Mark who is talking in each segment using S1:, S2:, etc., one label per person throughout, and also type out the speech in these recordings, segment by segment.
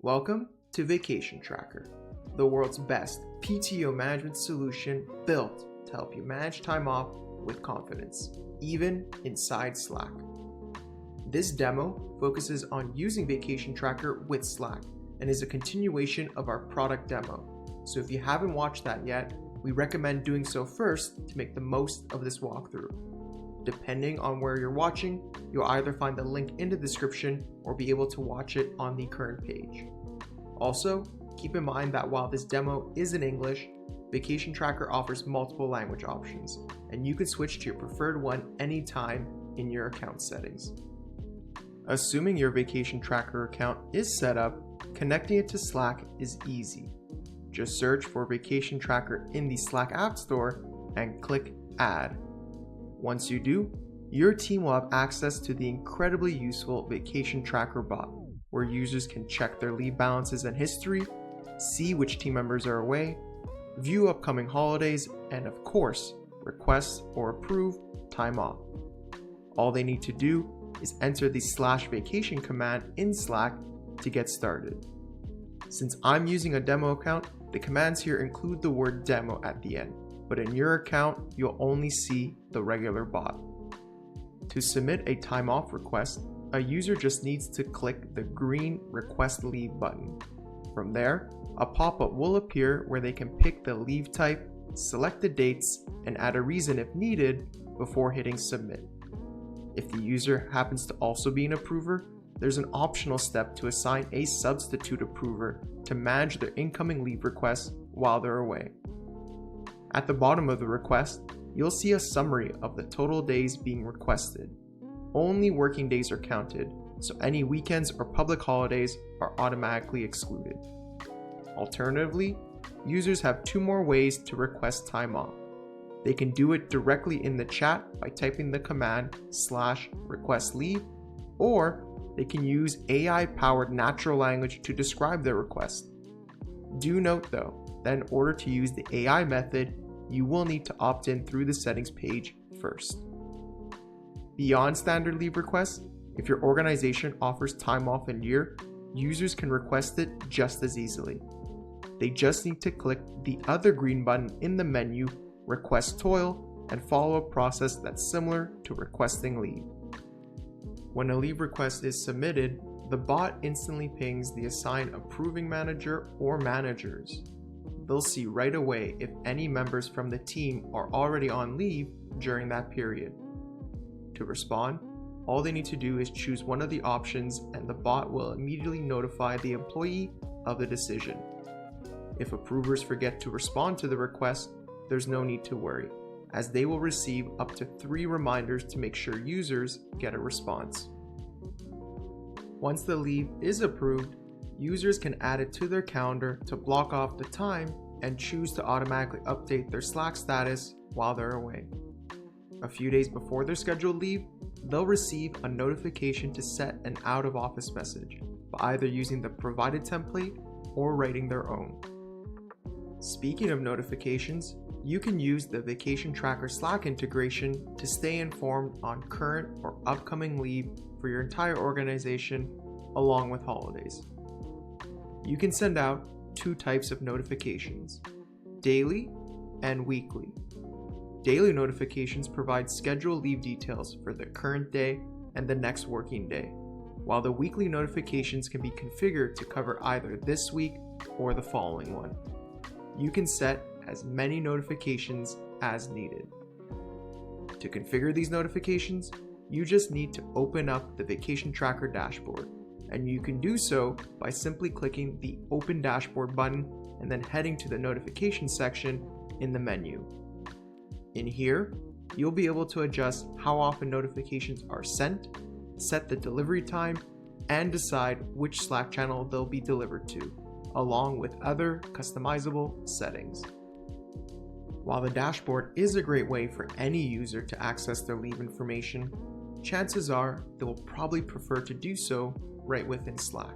S1: Welcome to Vacation Tracker, the world's best PTO management solution built to help you manage time off with confidence, even inside Slack. This demo focuses on using Vacation Tracker with Slack and is a continuation of our product demo. So if you haven't watched that yet, we recommend doing so first to make the most of this walkthrough. Depending on where you're watching, you'll either find the link in the description or be able to watch it on the current page. Also, keep in mind that while this demo is in English, Vacation Tracker offers multiple language options, and you can switch to your preferred one anytime in your account settings. Assuming your Vacation Tracker account is set up, connecting it to Slack is easy. Just search for Vacation Tracker in the Slack App Store and click Add. Once you do, your team will have access to the incredibly useful Vacation Tracker bot, where users can check their leave balances and history, see which team members are away, view upcoming holidays, and of course, request or approve time off. All they need to do is enter the /vacation command in Slack to get started. Since I'm using a demo account, the commands here include the word demo at the end, but in your account, you'll only see the regular bot. To submit a time off request, a user just needs to click the green Request Leave button. From there, a pop-up will appear where they can pick the leave type, select the dates, and add a reason if needed before hitting submit. If the user happens to also be an approver, there's an optional step to assign a substitute approver to manage their incoming leave requests while they're away. At the bottom of the request, you'll see a summary of the total days being requested. Only working days are counted, so any weekends or public holidays are automatically excluded. Alternatively, users have two more ways to request time off. They can do it directly in the chat by typing the command /request leave, or they can use AI-powered natural language to describe their request. Do note though, that in order to use the AI method, you will need to opt in through the settings page first. Beyond standard leave requests, if your organization offers time off in year, users can request it just as easily. They just need to click the other green button in the menu, Request TOIL, and follow a process that's similar to requesting leave. When a leave request is submitted, the bot instantly pings the assigned approving manager or managers. They'll see right away if any members from the team are already on leave during that period. To respond, all they need to do is choose one of the options and the bot will immediately notify the employee of the decision. If approvers forget to respond to the request, there's no need to worry, as they will receive up to 3 reminders to make sure users get a response. Once the leave is approved, users can add it to their calendar to block off the time and choose to automatically update their Slack status while they're away. A few days before their scheduled leave, they'll receive a notification to set an out-of-office message by either using the provided template or writing their own. Speaking of notifications, you can use the Vacation Tracker Slack integration to stay informed on current or upcoming leave for your entire organization along with holidays. You can send out 2 types of notifications, daily and weekly. Daily notifications provide scheduled leave details for the current day and the next working day, while the weekly notifications can be configured to cover either this week or the following one. You can set as many notifications as needed. To configure these notifications, you just need to open up the Vacation Tracker dashboard, and you can do so by simply clicking the Open Dashboard button and then heading to the Notification section in the menu. In here, you'll be able to adjust how often notifications are sent, set the delivery time, and decide which Slack channel they'll be delivered to, along with other customizable settings. While the dashboard is a great way for any user to access their leave information, chances are they will probably prefer to do so right within Slack.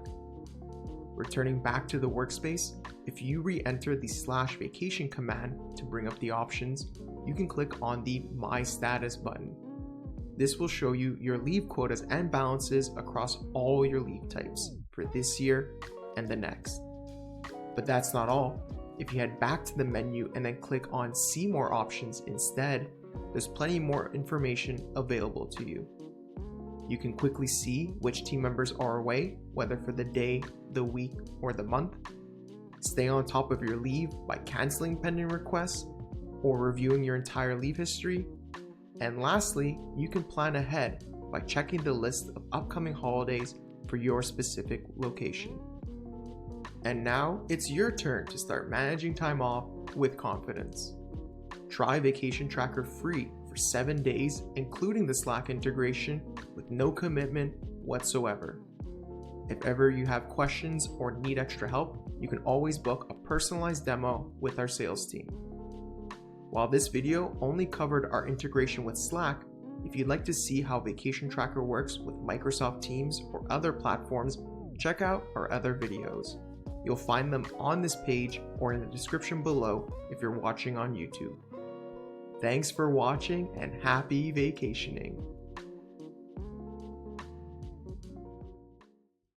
S1: Returning back to the workspace, if you re-enter the /vacation command to bring up the options, you can click on the My Status button. This will show you your leave quotas and balances across all your leave types for this year and the next. But that's not all. If you head back to the menu and then click on See More options instead, there's plenty more information available to you. You can quickly see which team members are away, whether for the day, the week, or the month. Stay on top of your leave by canceling pending requests or reviewing your entire leave history. And lastly, you can plan ahead by checking the list of upcoming holidays for your specific location. And now it's your turn to start managing time off with confidence. Try Vacation Tracker free for 7 days, including the Slack integration, with no commitment whatsoever. If ever you have questions or need extra help, you can always book a personalized demo with our sales team. While this video only covered our integration with Slack, if you'd like to see how Vacation Tracker works with Microsoft Teams or other platforms, check out our other videos. You'll find them on this page or in the description below if you're watching on YouTube. Thanks for watching and happy vacationing!